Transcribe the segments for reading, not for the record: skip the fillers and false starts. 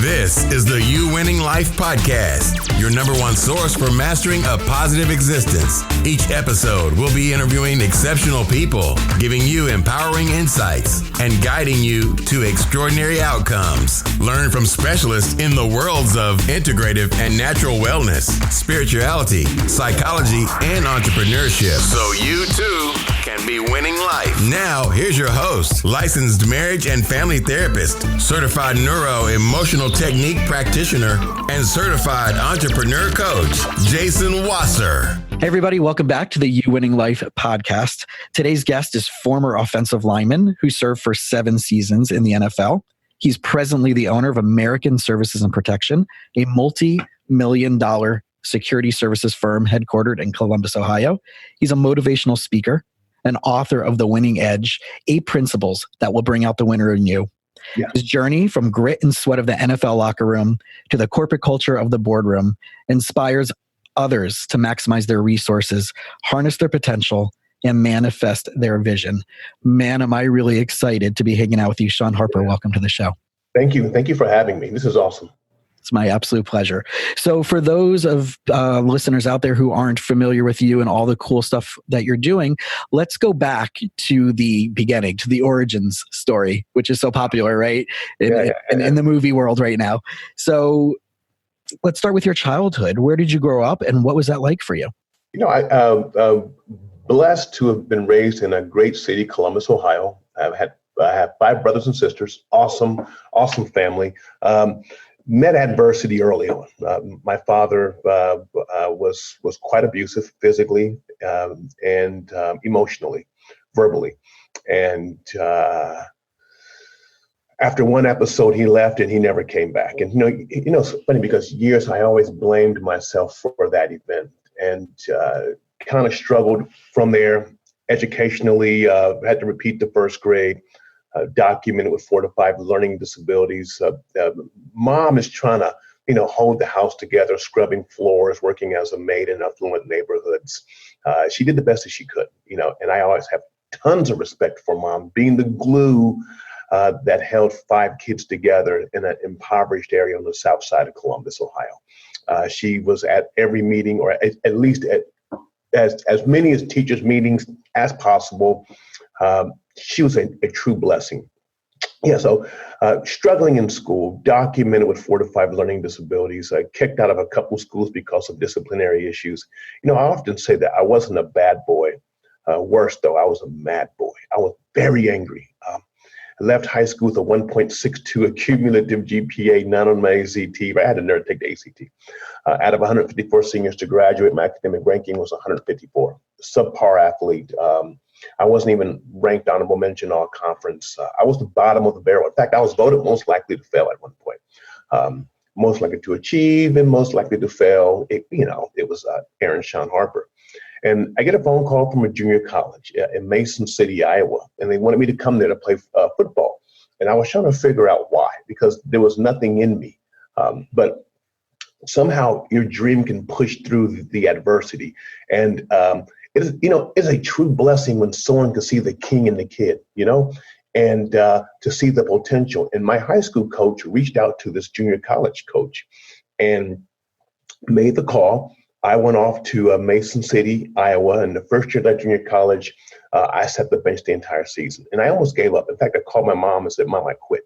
This is the You Winning Life Podcast, your number one source for mastering a positive existence. Each episode will be interviewing exceptional people, giving you empowering insights, and guiding you to extraordinary outcomes. Learn from specialists in the worlds of integrative and natural wellness, spirituality, psychology, and entrepreneurship, so you too can be winning life. Now, here's your host, licensed marriage and family therapist, certified neuro-emotional technique practitioner, and certified entrepreneur coach, Jason Wasser. Hey everybody, welcome back to the You Winning Life podcast. Today's guest is former offensive lineman who served for 7 seasons in the NFL. He's presently the owner of American Services and Protection, a multi-million-dollar security services firm headquartered in Columbus, Ohio. He's a motivational speaker, an author of The Winning Edge, 8 principles that will bring out the winner in you. Yeah. His journey from grit and sweat of the NFL locker room to the corporate culture of the boardroom inspires others to maximize their resources, harness their potential, and manifest their vision. Man, am I really excited to be hanging out with you, Shawn Harper. Welcome to the show. Thank you. Thank you for having me. This is awesome. It's my absolute pleasure. So for those of listeners out there who aren't familiar with you and all the cool stuff that you're doing, let's go back to the beginning, to the origins story, which is so popular, right? In the movie world right now. So let's start with your childhood. Where did you grow up and what was that like for you? You know, I'm blessed to have been raised in a great city, Columbus, Ohio. I have 5 brothers and sisters. Awesome family. Met adversity early on. My father was quite abusive physically and emotionally, verbally. And after one episode, he left and he never came back. And you know, it's funny because years I always blamed myself for that event and kind of struggled from there educationally. Had to repeat the first grade. Documented with 4 to 5 learning disabilities. Mom is trying to, hold the house together, scrubbing floors, working as a maid in affluent neighborhoods. She did the best that she could, and I always have tons of respect for Mom being the glue that held 5 kids together in an impoverished area on the south side of Columbus, Ohio. She was at every meeting, or at least at as many as teachers' meetings as possible. She was a true blessing. Yeah, so struggling in school, documented with 4 to 5 learning disabilities, kicked out of a couple schools because of disciplinary issues. I often say that I wasn't a bad boy. Worse, though, I was a mad boy. I was very angry. I left high school with a 1.62 cumulative GPA, none on my ACT. I had to never take the ACT. Out of 154 seniors to graduate, my academic ranking was 154. Subpar athlete. I wasn't even ranked honorable mention all conference. I was the bottom of the barrel. In fact, I was voted most likely to fail at one point. Most likely to achieve and most likely to fail. It was Aaron Shawn Harper. And I get a phone call from a junior college in Mason City, Iowa, and they wanted me to come there to play football. And I was trying to figure out why, because there was nothing in me. But somehow your dream can push through the adversity. And it's a true blessing when someone can see the king in the kid, and to see the potential. And my high school coach reached out to this junior college coach and made the call. I went off to Mason City, Iowa, and the first year at junior college, I sat the bench the entire season. And I almost gave up. In fact, I called my mom and said, "Mom, I quit.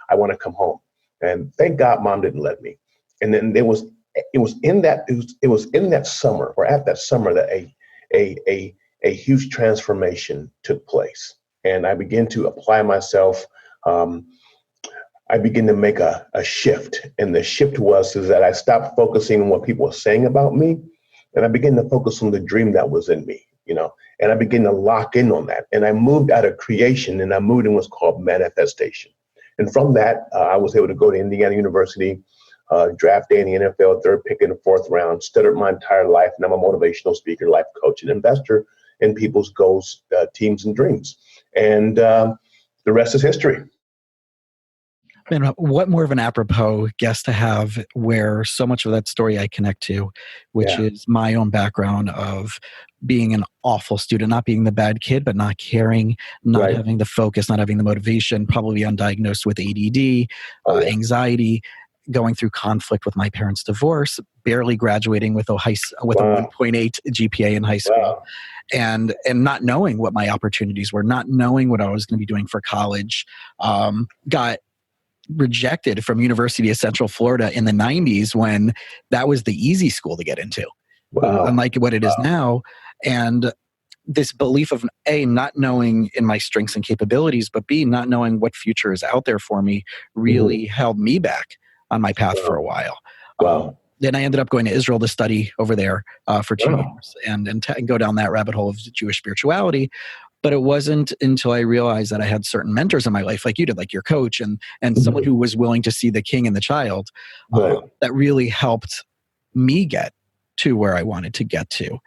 I want to come home." And thank God Mom didn't let me. And then it was in that summer, or at that summer, that a huge transformation took place. And I began to apply myself. I began to make a shift. And the shift was that I stopped focusing on what people were saying about me. And I began to focus on the dream that was in me, and I began to lock in on that. And I moved out of creation and I moved in what's called manifestation. And from that, I was able to go to Indiana University, draft day in the NFL, 3rd pick in the 4th round, studied my entire life. And I'm a motivational speaker, life coach, and investor in people's goals, teams, and dreams. And the rest is history. And what more of an apropos guest to have where so much of that story I connect to, which is my own background of being an awful student, not being the bad kid, but not caring, not having the focus, not having the motivation, probably undiagnosed with ADD, anxiety. going through conflict with my parents' divorce, barely graduating with a with a 1.8 GPA in high school, and not knowing what my opportunities were, not knowing what I was going to be doing for college. Got rejected from University of Central Florida in the 90s when that was the easy school to get into, unlike what it is now. And this belief of A, not knowing in my strengths and capabilities, but B, not knowing what future is out there for me really held me back on my path for a while. Then I ended up going to Israel to study over there for 2 years and go down that rabbit hole of Jewish spirituality. But it wasn't until I realized that I had certain mentors in my life, like you did, like your coach and someone who was willing to see the king and the child, that really helped me get to where I wanted to get to.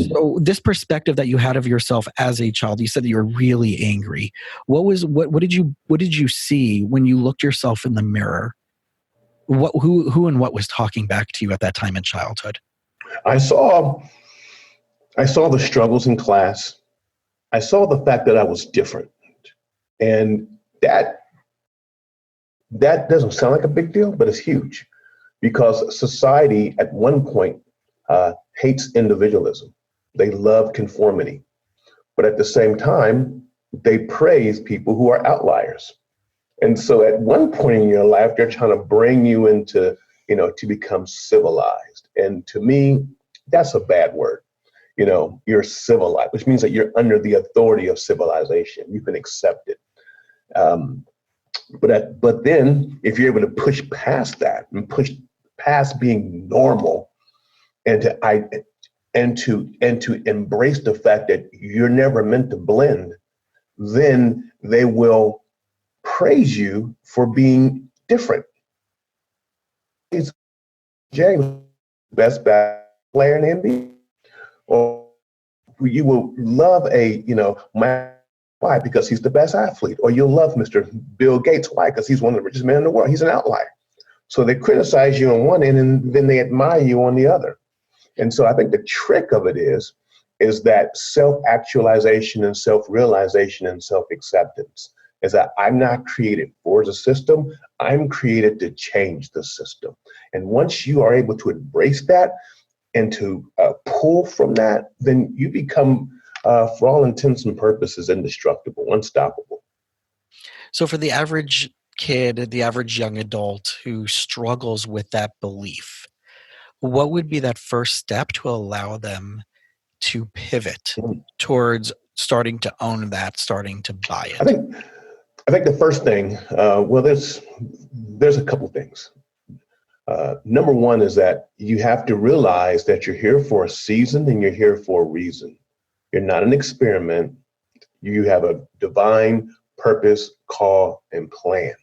So this perspective that you had of yourself as a child, you said that you were really angry. What did you see when you looked yourself in the mirror? Who and what was talking back to you at that time in childhood? I saw the struggles in class. I saw the fact that I was different. And that doesn't sound like a big deal, but it's huge, because society at one point hates individualism. They love conformity. But at the same time, they praise people who are outliers. And so at one point in your life, they're trying to bring you into, to become civilized. And to me, that's a bad word. You're civilized, which means that you're under the authority of civilization. You can accept it. But then if you're able to push past that and push past being normal and to embrace the fact that you're never meant to blend, then they will praise you for being different. James, best basketball player in the NBA. Or you will love why? Because he's the best athlete. Or you'll love Mr. Bill Gates. Why? Because he's one of the richest men in the world. He's an outlier. So they criticize you on one end and then they admire you on the other. And so I think the trick of it is that self-actualization and self-realization and self-acceptance is that I'm not created for the system. I'm created to change the system. And once you are able to embrace that and to pull from that, then you become, for all intents and purposes, indestructible, unstoppable. So for the average kid, the average young adult who struggles with that belief, what would be that first step to allow them to pivot towards starting to own that, starting to buy it? I think the first thing, there's a couple things. Number one is that you have to realize that you're here for a season and you're here for a reason. You're not an experiment. You have a divine purpose, call, and plan.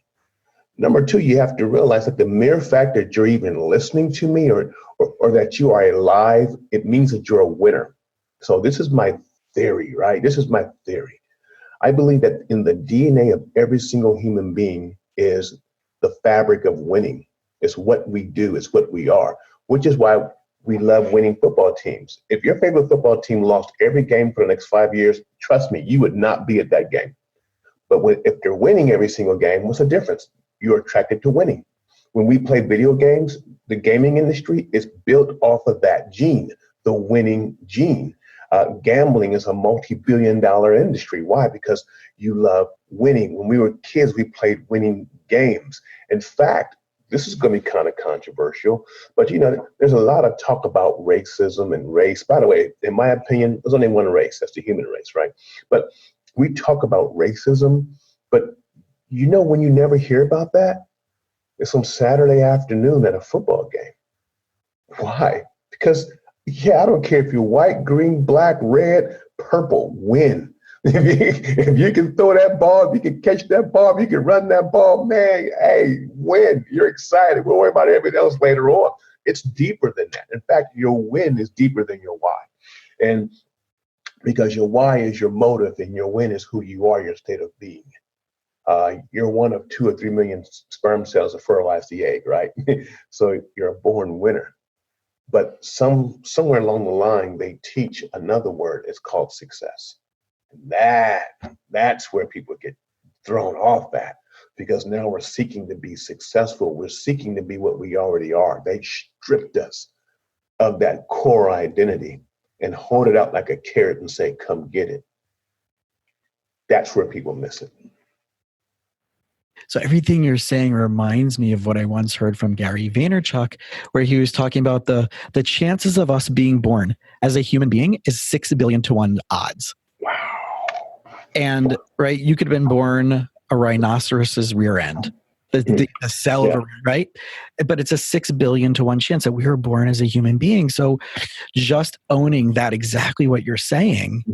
Number two, you have to realize that the mere fact that you're even listening to me or that you are alive, it means that you're a winner. So this is my theory, right? This is my theory. I believe that in the DNA of every single human being is the fabric of winning. It's what we do. It's what we are, which is why we love winning football teams. If your favorite football team lost every game for the next 5 years, trust me, you would not be at that game. But if they're winning every single game, what's the difference? You're attracted to winning. When we play video games, the gaming industry is built off of that gene, the winning gene. Gambling is a multi-billion-dollar industry. Why? Because you love winning. When we were kids, we played winning games. In fact, this is going to be kind of controversial, but there's a lot of talk about racism and race. By the way, in my opinion, there's only one race. That's the human race, right? But we talk about racism, but when you never hear about that, it's on Saturday afternoon at a football game. Why? Because I don't care if you're white, green, black, red, purple, win. If you can throw that ball, if you can catch that ball, if you can run that ball, man, hey, win. You're excited. We'll worry about everything else later on. It's deeper than that. In fact, your win is deeper than your why. And because your why is your motive and your win is who you are, your state of being. You're one of 2 or 3 million sperm cells that fertilize the egg, right? So you're a born winner. But somewhere along the line, they teach another word. It's called success. That's where people get thrown off at. because now we're seeking to be successful. We're seeking to be what we already are. They stripped us of that core identity and hold it out like a carrot and say, come get it. That's where people miss it. So everything you're saying reminds me of what I once heard from Gary Vaynerchuk, where he was talking about the chances of us being born as a human being is 6 billion to 1 odds. Wow. And right, you could have been born a rhinoceros's rear end, the cell of a, right? But it's a 6 billion to 1 chance that we were born as a human being. So just owning that, exactly what you're saying,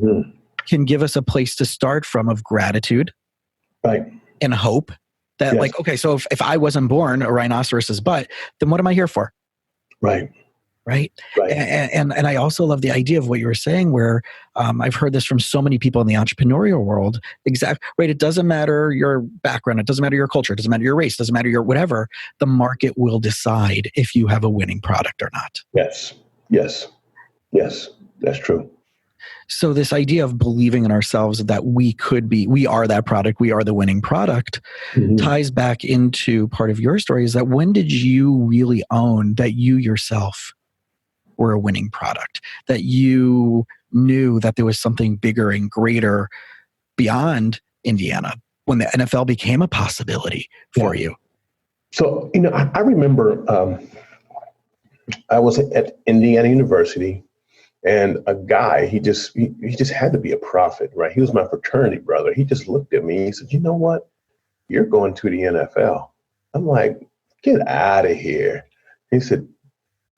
can give us a place to start from of gratitude, right, and hope. That like, okay, so if I wasn't born a rhinoceros's butt, then what am I here for? Right. Right. And I also love the idea of what you were saying, where I've heard this from so many people in the entrepreneurial world. Right. It doesn't matter your background. It doesn't matter your culture. It doesn't matter your race. It doesn't matter your whatever. The market will decide if you have a winning product or not. Yes. That's true. So this idea of believing in ourselves that we are that product, we are the winning product, ties back into part of your story, is that when did you really own that you yourself were a winning product, that you knew that there was something bigger and greater beyond Indiana, when the NFL became a possibility for you? So, I remember I was at Indiana University. And a guy, he just had to be a prophet, right? He was my fraternity brother. He just looked at me. He said, you know what? You're going to the NFL. I'm like, get out of here. He said,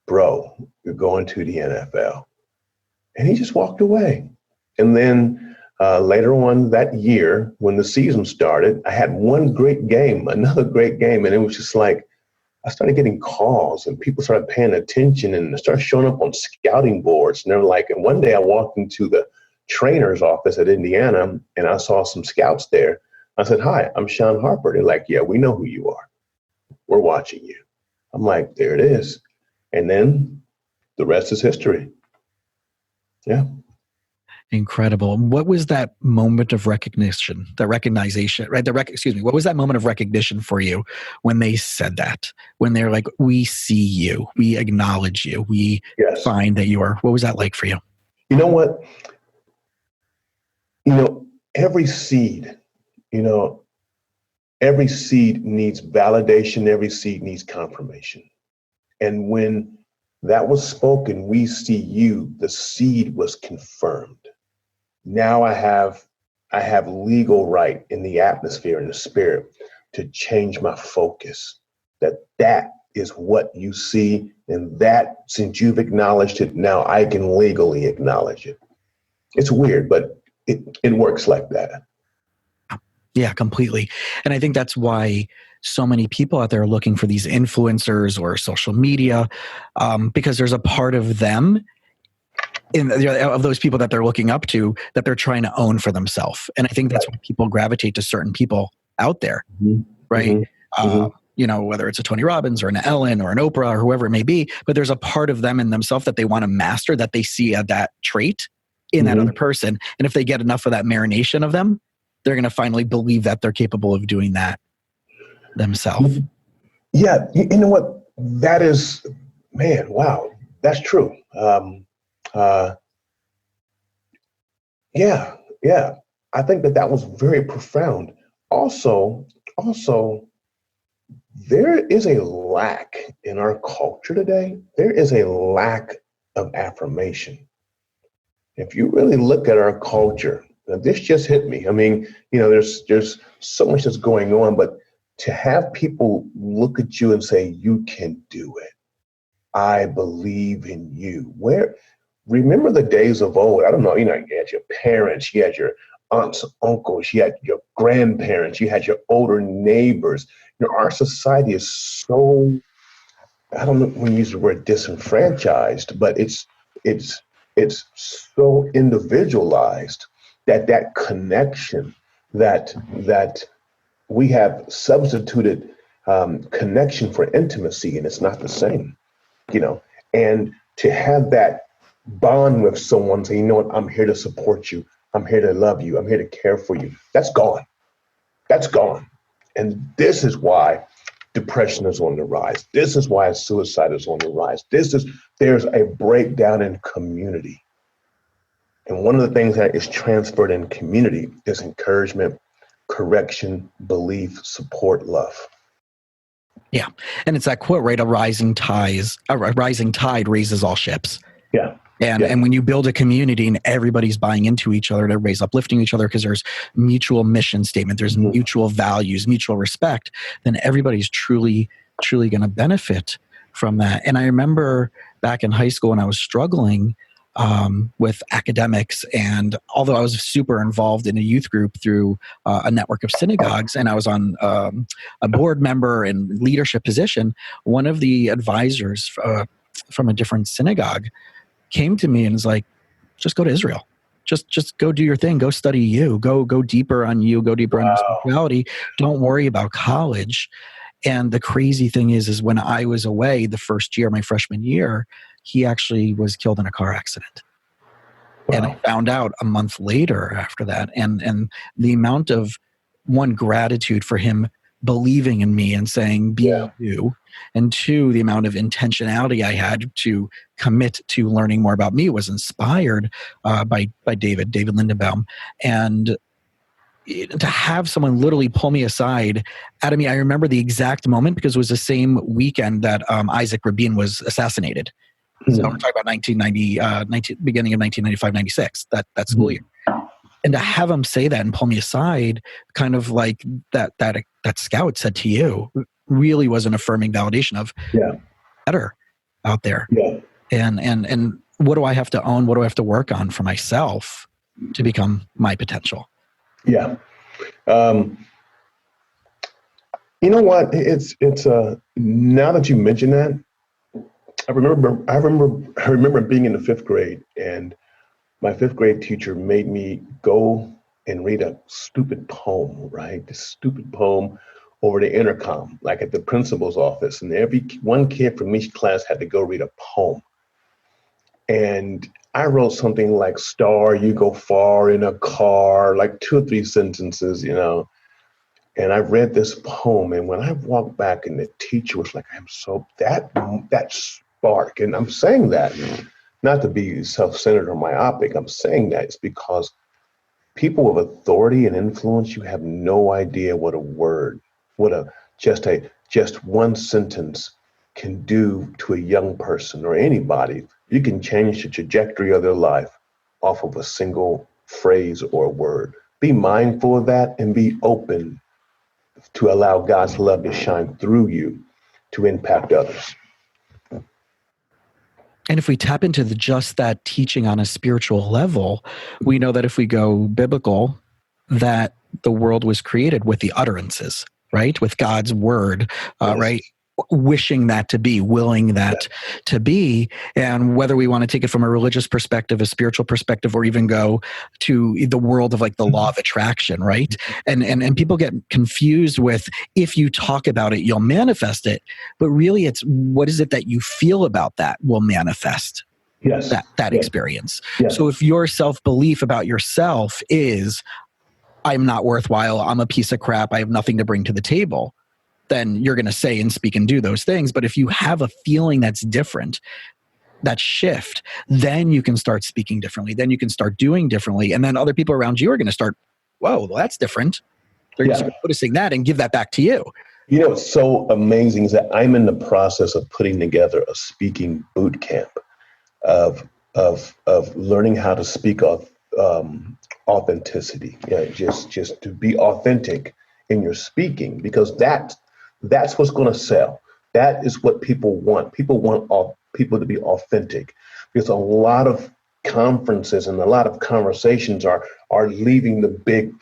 bro, you're going to the NFL. And he just walked away. And then later on that year, when the season started, I had one great game, another great game. And it was just like, I started getting calls and people started paying attention and they started showing up on scouting boards. And they're like, and one day I walked into the trainer's office at Indiana and I saw some scouts there. I said, hi, I'm Shawn Harper. They're like, yeah, we know who you are. We're watching you. I'm like, there it is. And then the rest is history. Yeah. Incredible. What was that moment of recognition, right? What was that moment of recognition for you when they said that? When they're like, we see you, we acknowledge you, we find that you are, what was that like for you? You know what? Every seed needs validation. Every seed needs confirmation. And when that was spoken, we see you, the seed was confirmed. Now I have legal right in the atmosphere, in the spirit, to change my focus. That is what you see, and that, since you've acknowledged it, now I can legally acknowledge it. It's weird, but it works like that. Yeah, completely. And I think that's why so many people out there are looking for these influencers or social media, because there's a part of them of those people that they're looking up to that they're trying to own for themselves. And I think that's why people gravitate to certain people out there, right? Whether it's a Tony Robbins or an Ellen or an Oprah or whoever it may be, but there's a part of them in themselves that they want to master, that they see that trait in that other person. And if they get enough of that marination of them, they're going to finally believe that they're capable of doing that themselves. Yeah. You know what? That is, man, wow. That's true. Yeah. I think that was very profound. Also, there is a lack in our culture today. There is a lack of affirmation. If you really look at our culture, now this just hit me. I mean, there's so much that's going on, but to have people look at you and say, you can do it. I believe in you. Remember the days of old? I don't know, you had your parents, you had your aunts, uncles, you had your grandparents, you had your older neighbors. Our society is so, I don't know when you use the word disenfranchised, but it's so individualized that connection that we have substituted connection for intimacy, and it's not the same, and to have that bond with someone, say, I'm here to support you. I'm here to love you. I'm here to care for you. That's gone. And this is why depression is on the rise. This is why suicide is on the rise. There's a breakdown in community. And one of the things that is transferred in community is encouragement, correction, belief, support, love. Yeah. And it's that quote, right? A rising tide raises all ships. Yeah. And when you build a community and everybody's buying into each other and everybody's uplifting each other because there's mutual mission statement, there's mutual values, mutual respect, then everybody's truly going to benefit from that. And I remember back in high school when I was struggling with academics, and although I was super involved in a youth group through a network of synagogues, and I was on a board member and leadership position, one of the advisors from a different synagogue came to me and was like, just go to Israel. Just go do your thing. Go study you. Go deeper on you. Go deeper on your spirituality. Don't worry about college. And the crazy thing is when I was away the first year, my freshman year, he actually was killed in a car accident. Wow. And I found out a month later after that. And the amount of, one, gratitude for him believing in me and saying, be you. And two, the amount of intentionality I had to commit to learning more about me was inspired by David Lindenbaum. And to have someone literally pull me aside out of me, I remember the exact moment because it was the same weekend that Isaac Rabin was assassinated. So we're talking about beginning of 1995, 96, that school year. And to have him say that and pull me aside, kind of like that scout said to you, really was an affirming validation of better out there. Yeah. And what do I have to own? What do I have to work on for myself to become my potential? Yeah. You know what? It's now that you mention that, I remember being in the fifth grade, and my fifth grade teacher made me go and read a stupid poem, right? This stupid poem over the intercom, like at the principal's office. And every one kid from each class had to go read a poem. And I wrote something like, "Star, you go far in a car," like 2 or 3 sentences, you know. And I read this poem, and when I walked back and the teacher was like, "I'm so, that spark," and I'm saying that not to be self-centered or myopic, I'm saying that it's because people with authority and influence, you have no idea what a word, just one sentence can do to a young person or anybody. You can change the trajectory of their life off of a single phrase or word. Be mindful of that and be open to allow God's love to shine through you to impact others. And if we tap into just that teaching on a spiritual level, we know that if we go biblical, that the world was created with the utterances, right? With God's word, right? Wishing that to be, willing that to be. And whether we want to take it from a religious perspective, a spiritual perspective, or even go to the world of like the law of attraction, right? And people get confused with, if you talk about it, you'll manifest it. But really it's, what is it that you feel about that will manifest that experience. Yes. So if your self-belief about yourself is, I'm not worthwhile, I'm a piece of crap, I have nothing to bring to the table, then you're going to say and speak and do those things. But if you have a feeling that's different, that shift, then you can start speaking differently. Then you can start doing differently. And then other people around you are going to start, whoa, well, that's different. They're just noticing that and give that back to you. You know, what's so amazing is that I'm in the process of putting together a speaking boot camp of learning how to speak of authenticity. Yeah, just to be authentic in your speaking, because that's what's going to sell. That is what people want. People want people to be authentic, because a lot of conferences and a lot of conversations are leaving the big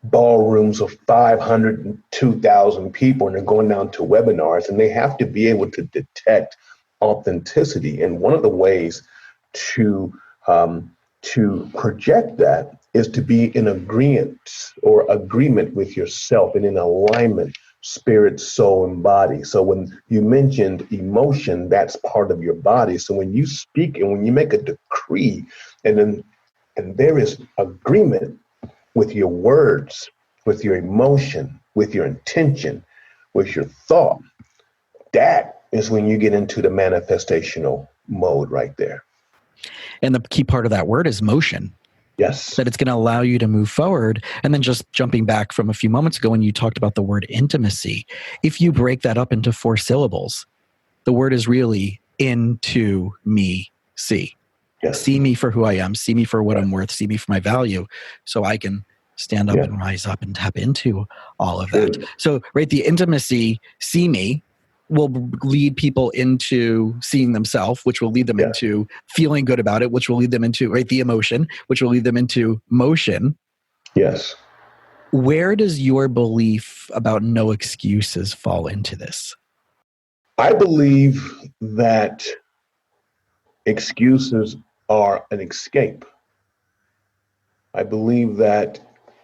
ballrooms of 500 and 2,000 people, and they're going down to webinars, and they have to be able to detect authenticity. And one of the ways to project that is to be in agreement with yourself and in alignment, spirit, soul, and body. So when you mentioned emotion, that's part of your body. So when you speak and when you make a decree, and there is agreement with your words, with your emotion, with your intention, with your thought, that is when you get into the manifestational mode right there. And the key part of that word is motion. Yes. That it's going to allow you to move forward. And then just jumping back from a few moments ago when you talked about the word intimacy, if you break that up into 4 syllables, the word is really into me, see. Yes. See me for who I am. See me for what I'm worth. See me for my value. So I can stand up and rise up and tap into all of that. So, right, the intimacy, see me, will lead people into seeing themselves, which will lead them into feeling good about it, which will lead them into, right, the emotion, which will lead them into motion. Yes. Where does your belief about no excuses fall into this? I believe that excuses are an escape. I believe that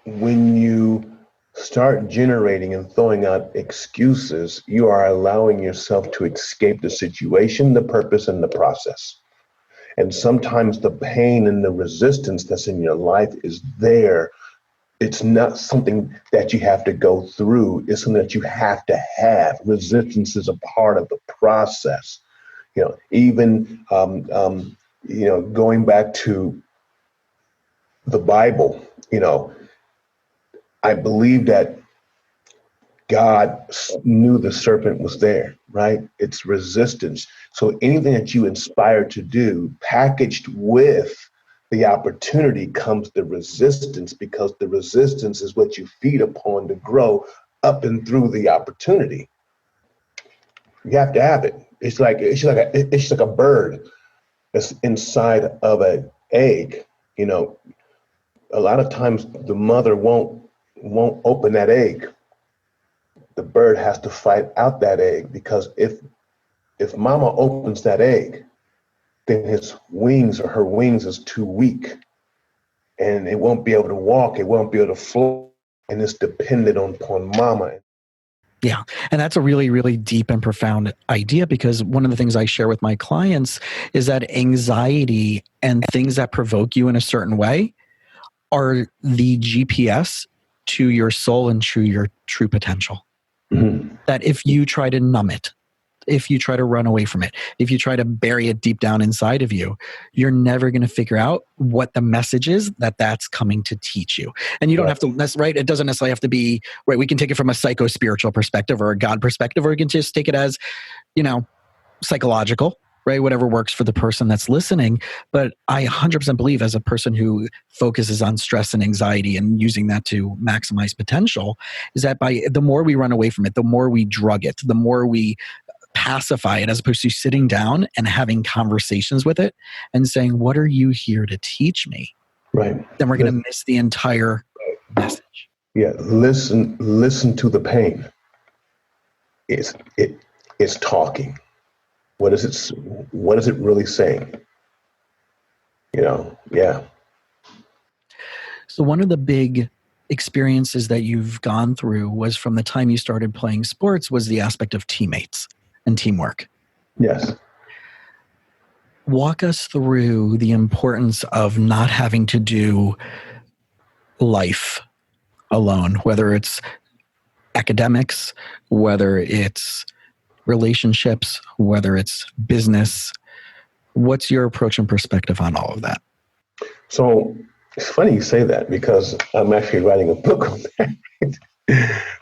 when you start generating and throwing out excuses, you are allowing yourself to escape the situation, the purpose, and the process. And sometimes the pain and the resistance that's in your life is there. It's not something that you have to go through. It's something that you have to have. Resistance is a part of the process. Even going back to the Bible, I believe that God knew the serpent was there, right? It's resistance. So anything that you inspire to do, packaged with the opportunity, comes the resistance, because the resistance is what you feed upon to grow up and through the opportunity. You have to have it. It's like a bird that's inside of an egg. A lot of times the mother won't open that egg. The bird has to fight out that egg, because if mama opens that egg, then his wings or her wings is too weak, and it won't be able to walk. It won't be able to fly, and it's dependent upon mama. Yeah. And that's a really, really deep and profound idea, because one of the things I share with my clients is that anxiety and things that provoke you in a certain way are the GPS to your soul and to your true potential. Mm-hmm. That if you try to numb it, if you try to run away from it, if you try to bury it deep down inside of you, you're never going to figure out what the message is that's coming to teach you. And you don't have to, right? It doesn't necessarily have to be, right? We can take it from a psycho-spiritual perspective or a God perspective, or we can just take it as, psychological, right? Whatever works for the person that's listening. But I 100% believe, as a person who focuses on stress and anxiety and using that to maximize potential, is that the more we run away from it, the more we drug it, the more we pacify it, as opposed to sitting down and having conversations with it and saying, what are you here to teach me? Right. Then we're going to miss the entire message. Yeah. Listen to the pain. It's talking. What is it really saying? Yeah. So one of the big experiences that you've gone through was, from the time you started playing sports, was the aspect of teammates and teamwork. Yes. Walk us through the importance of not having to do life alone, whether it's academics, whether it's relationships, whether it's business. What's your approach and perspective on all of that? So it's funny you say that, because I'm actually writing a book on that.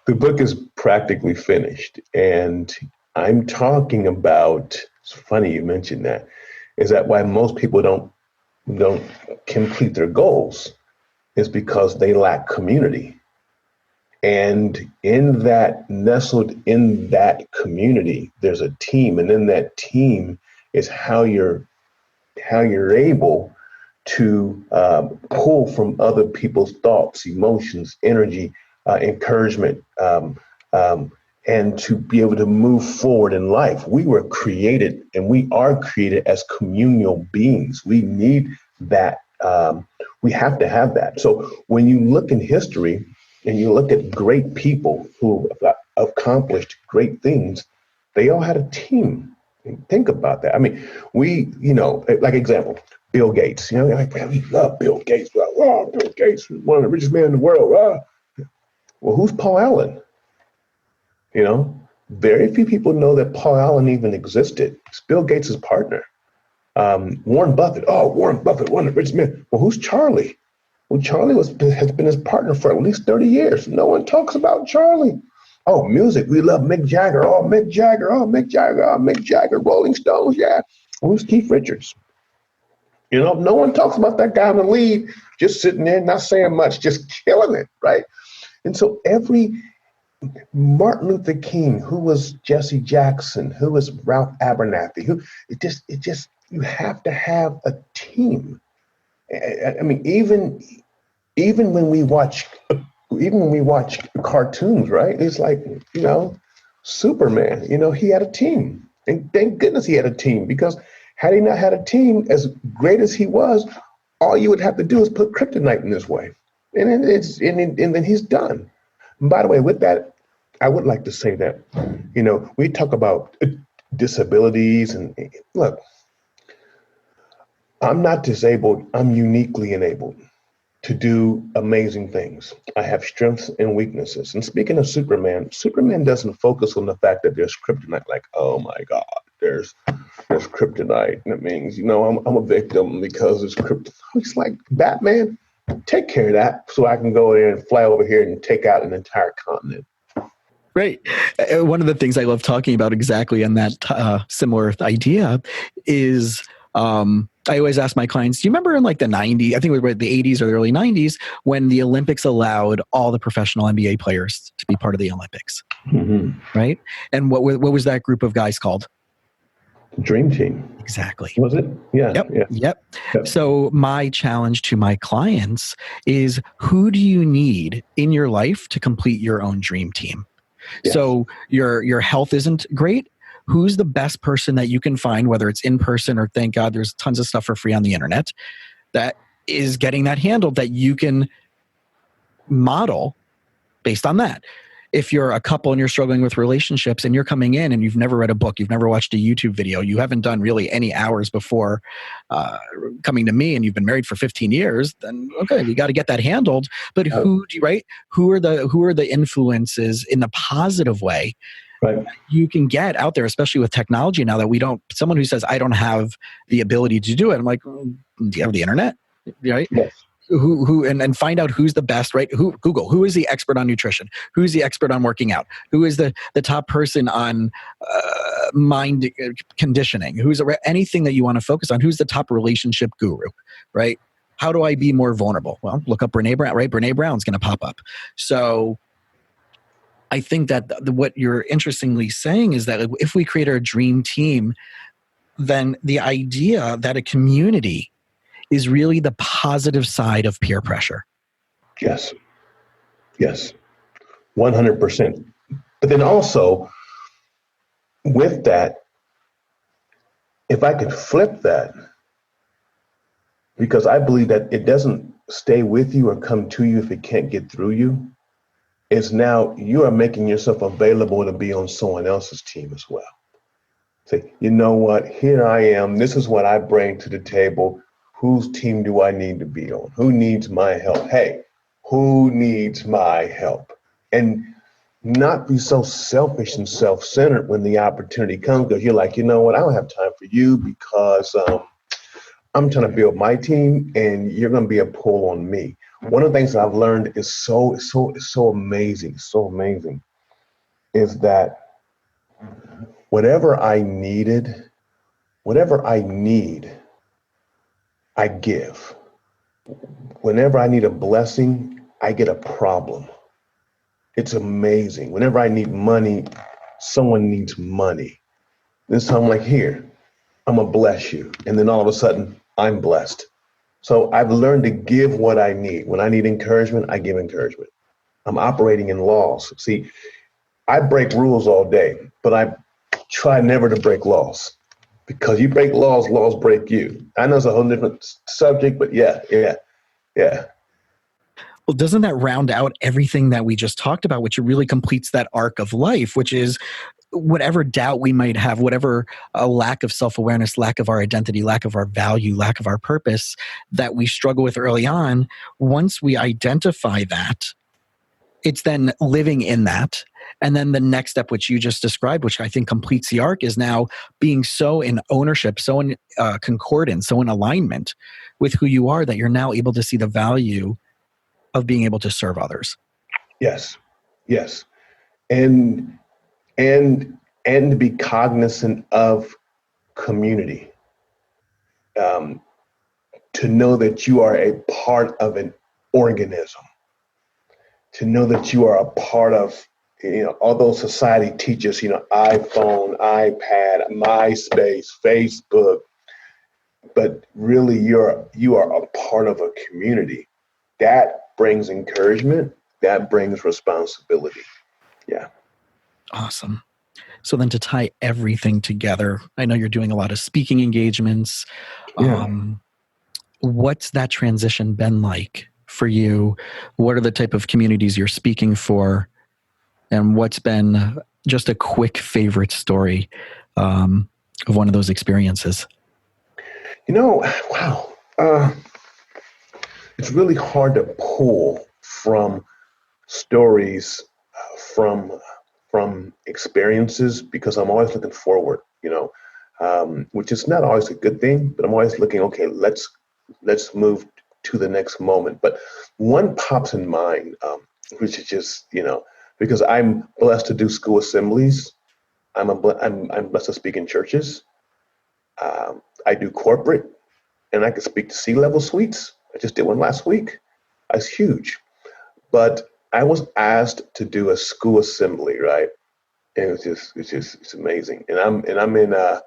The book is practically finished, and I'm talking about, it's funny you mentioned that, is that why most people don't complete their goals is because they lack community. And nestled in that community, there's a team, and in that team is how you're able to pull from other people's thoughts, emotions, energy, encouragement, and to be able to move forward in life. We were created, and we are created as communal beings. We need that. We have to have that. So when you look in history and you look at great people who have accomplished great things, they all had a team. Think about that. I mean, like example, Bill Gates. Like, man, we love Bill Gates. Bill Gates is one of the richest men in the world. Well, who's Paul Allen? You know, very few people know that Paul Allen even existed. It's Bill Gates' partner. Warren Buffett. Oh, Warren Buffett, one of the richest men. Well, who's Charlie? Well, Charlie has been his partner for at least 30 years. No one talks about Charlie. Oh, music. We love Mick Jagger. Oh, Mick Jagger. Oh, Mick Jagger. Oh, Mick Jagger. Rolling Stones. Yeah. Who's Keith Richards? You know, no one talks about that guy in the lead, just sitting there, not saying much, just killing it, right? And so every Martin Luther King, who was Jesse Jackson, who was Ralph Abernathy, you have to have a team. I mean, even when we watch cartoons, right? It's like, you know, Superman, you know, he had a team. And thank goodness he had a team, because had he not had a team, as great as he was, all you would have to do is put kryptonite in his way. And then he's done. And by the way, with that, I would like to say that, you know, we talk about disabilities, and look, I'm not disabled. I'm uniquely enabled to do amazing things. I have strengths and weaknesses. And speaking of Superman, Superman doesn't focus on the fact that there's kryptonite, like, oh my God, there's kryptonite. And it means, you know, I'm a victim because it's kryptonite. He's like, Batman, take care of that so I can go there and fly over here and take out an entire continent. Right. One of the things I love talking about exactly on that similar idea is I always ask my clients, do you remember in like the 90s, I think it was the 80s or the early 90s, when the Olympics allowed all the professional NBA players to be part of the Olympics? Mm-hmm. Right? And what was that group of guys called? Dream Team. Exactly. Was it? Yeah. Yep. So my challenge to my clients is, who do you need in your life to complete your own dream team? Yes. So your health isn't great. Who's the best person that you can find, whether it's in person or, thank God, there's tons of stuff for free on the internet, that is getting that handled, that you can model based on that. If you're a couple and you're struggling with relationships and you're coming in and you've never read a book, you've never watched a YouTube video, you haven't done really any hours before coming to me, and you've been married for 15 years, then okay, we got to get that handled. But who are the influences in the positive way right. you can get out there, especially with technology now, that someone who says, I don't have the ability to do it. I'm like, do you have the internet? Right? Yes. And find out who's the best, right? Google, who is the expert on nutrition? Who's the expert on working out? Who is the top person on mind conditioning? Who's anything that you want to focus on? Who's the top relationship guru, right? How do I be more vulnerable? Well, look up Brene Brown, right? Brene Brown's going to pop up. So I think that what you're interestingly saying is that if we create our dream team, then the idea that a community is really the positive side of peer pressure. Yes. 100%. But then also, with that, if I could flip that, because I believe that it doesn't stay with you or come to you if it can't get through you, is now you are making yourself available to be on someone else's team as well. Say, you know what, here I am, this is what I bring to the table. Whose team do I need to be on? Who needs my help? Hey, who needs my help? And not be so selfish and self-centered when the opportunity comes, because you're like, you know what, I don't have time for you because I'm trying to build my team and you're going to be a pull on me. One of the things that I've learned is so amazing, is that whatever I need, I give. Whenever I need a blessing, I get a problem. It's amazing. Whenever I need money, someone needs money. Then so I'm like, here, I'm gonna bless you. And then all of a sudden, I'm blessed. So I've learned to give what I need. When I need encouragement, I give encouragement. I'm operating in laws. See, I break rules all day, but I try never to break laws. Because you break laws, laws break you. I know it's a whole different subject, but yeah. Well, doesn't that round out everything that we just talked about, which really completes that arc of life, which is whatever doubt we might have, whatever lack of self-awareness, lack of our identity, lack of our value, lack of our purpose that we struggle with early on, once we identify that, it's then living in that And then the next step, which you just described, which I think completes the arc, is now being so in ownership, so in concordance, so in alignment with who you are, that you're now able to see the value of being able to serve others. Yes. Yes. And to be cognizant of community, to know that you are a part of an organism, to know that you are a part of, although society teaches, iPhone, iPad, MySpace, Facebook, but really you are a part of a community. That brings encouragement, that brings responsibility. Yeah. Awesome. So then to tie everything together, I know you're doing a lot of speaking engagements. Yeah. What's that transition been like for you? What are the type of communities you're speaking for? And what's been just a quick favorite story of one of those experiences? Wow. It's really hard to pull from stories from experiences, because I'm always looking forward, which is not always a good thing, but I'm always looking, okay, let's move to the next moment. But one pops in mind, which is just, because I'm blessed to do school assemblies. I'm blessed to speak in churches. I do corporate, and I can speak to C-level suites. I just did one last week. That's huge. But I was asked to do a school assembly, right? And it's amazing. And I'm in where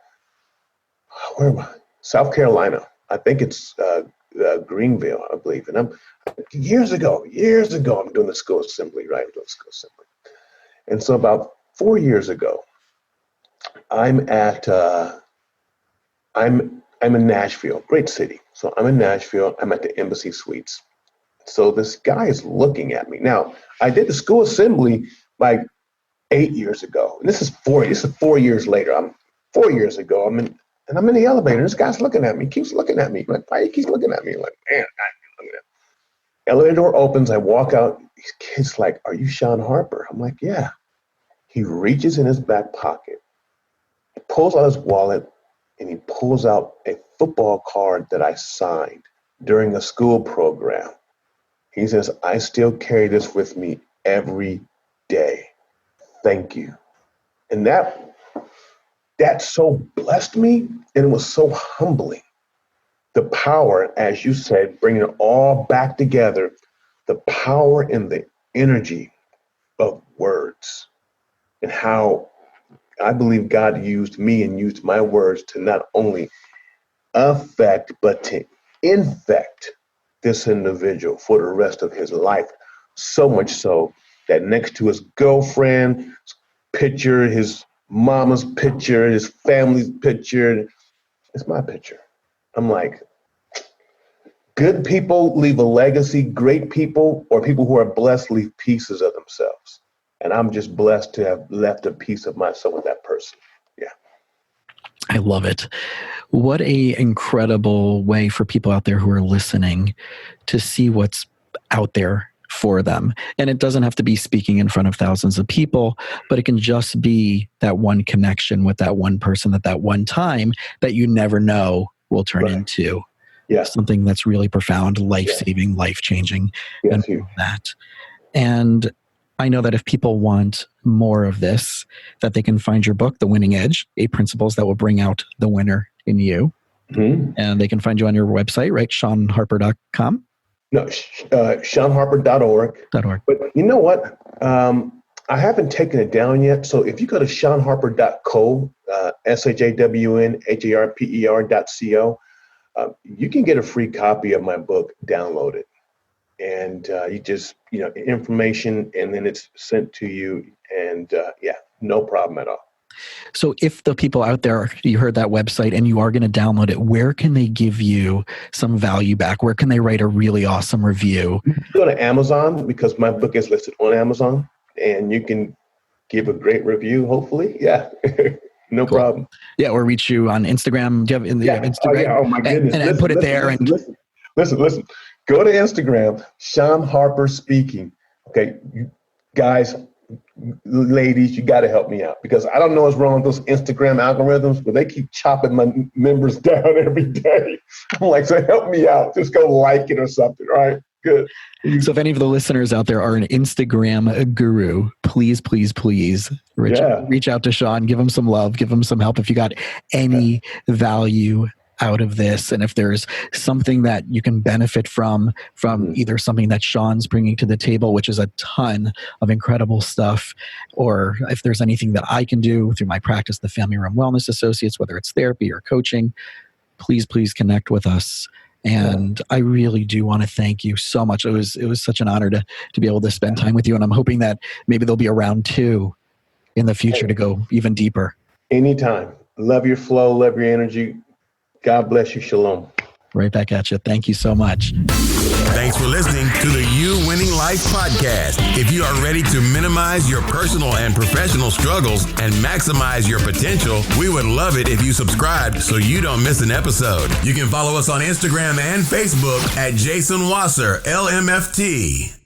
am I? South Carolina. I think it's Greenville, I believe. And I'm years ago, I'm doing the school assembly, right? I'm doing school assembly. And so about 4 years ago, I'm in Nashville, great city. So I'm in Nashville. I'm at the Embassy Suites. So this guy is looking at me. Now, I did the school assembly like 8 years ago. And this is 4 years later. I'm 4 years ago. I'm in the elevator. This guy's looking at me, keeps looking at me. Like, why he keeps looking at me? Like, man, I'm looking at me. Elevator door opens. I walk out. These kids like, are you Shawn Harper? I'm like, yeah. He reaches in his back pocket, he pulls out his wallet, and he pulls out a football card that I signed during a school program. He says, I still carry this with me every day. Thank you. And that so blessed me, and it was so humbling. The power, as you said, bringing it all back together, the power and the energy of words, and how I believe God used me and used my words to not only affect, but to infect this individual for the rest of his life. So much so that next to his girlfriend's picture, his mama's picture, his family's picture, it's my picture. I'm like, good people leave a legacy. Great people, or people who are blessed, leave pieces of themselves. And I'm just blessed to have left a piece of myself with that person. Yeah. I love it. What a incredible way for people out there who are listening to see what's out there for them. And it doesn't have to be speaking in front of thousands of people, but it can just be that one connection with that one person at that one time that you never know will turn into something that's really profound, life-saving, life-changing, and that. And I know that if people want more of this, that they can find your book, The Winning Edge, 8 Principles That Will Bring Out the Winner in You. Mm-hmm. And they can find you on your website, right? ShawnHarper.com? No, ShawnHarper.org. But you know what? I haven't taken it down yet. So if you go to ShawnHarper.co, ShawnHarper.co, you can get a free copy of my book downloaded. And you just, information, and then it's sent to you. And no problem at all. So if the people out there, you heard that website and you are going to download it, where can they give you some value back? Where can they write a really awesome review? Go to Amazon, because my book is listed on Amazon, and you can give a great review, hopefully. Yeah. No problem. Yeah, or reach you on Instagram. Do you have Instagram? Oh my goodness. And put it there. Listen. Go to Instagram, Shawn Harper Speaking. Okay, you guys, ladies, you got to help me out, because I don't know what's wrong with those Instagram algorithms, but they keep chopping my members down every day. I'm like, so help me out. Just go like it or something. All right, good. So if any of the listeners out there are an Instagram guru, please reach out to Shawn, give him some love, give him some help if you got any value out of this. And if there's something that you can benefit from either something that Shawn's bringing to the table, which is a ton of incredible stuff, or if there's anything that I can do through my practice, the Family Room Wellness Associates, whether it's therapy or coaching, please connect with us. And I really do want to thank you so much. It was such an honor to be able to spend time with you. And I'm hoping that maybe there'll be a round 2 in the future to go even deeper. Anytime. Love your flow, love your energy. God bless you. Shalom. Right back at you. Thank you so much. Thanks for listening to the You Winning Life podcast. If you are ready to minimize your personal and professional struggles and maximize your potential, we would love it if you subscribe so you don't miss an episode. You can follow us on Instagram and Facebook at Jason Wasser, LMFT.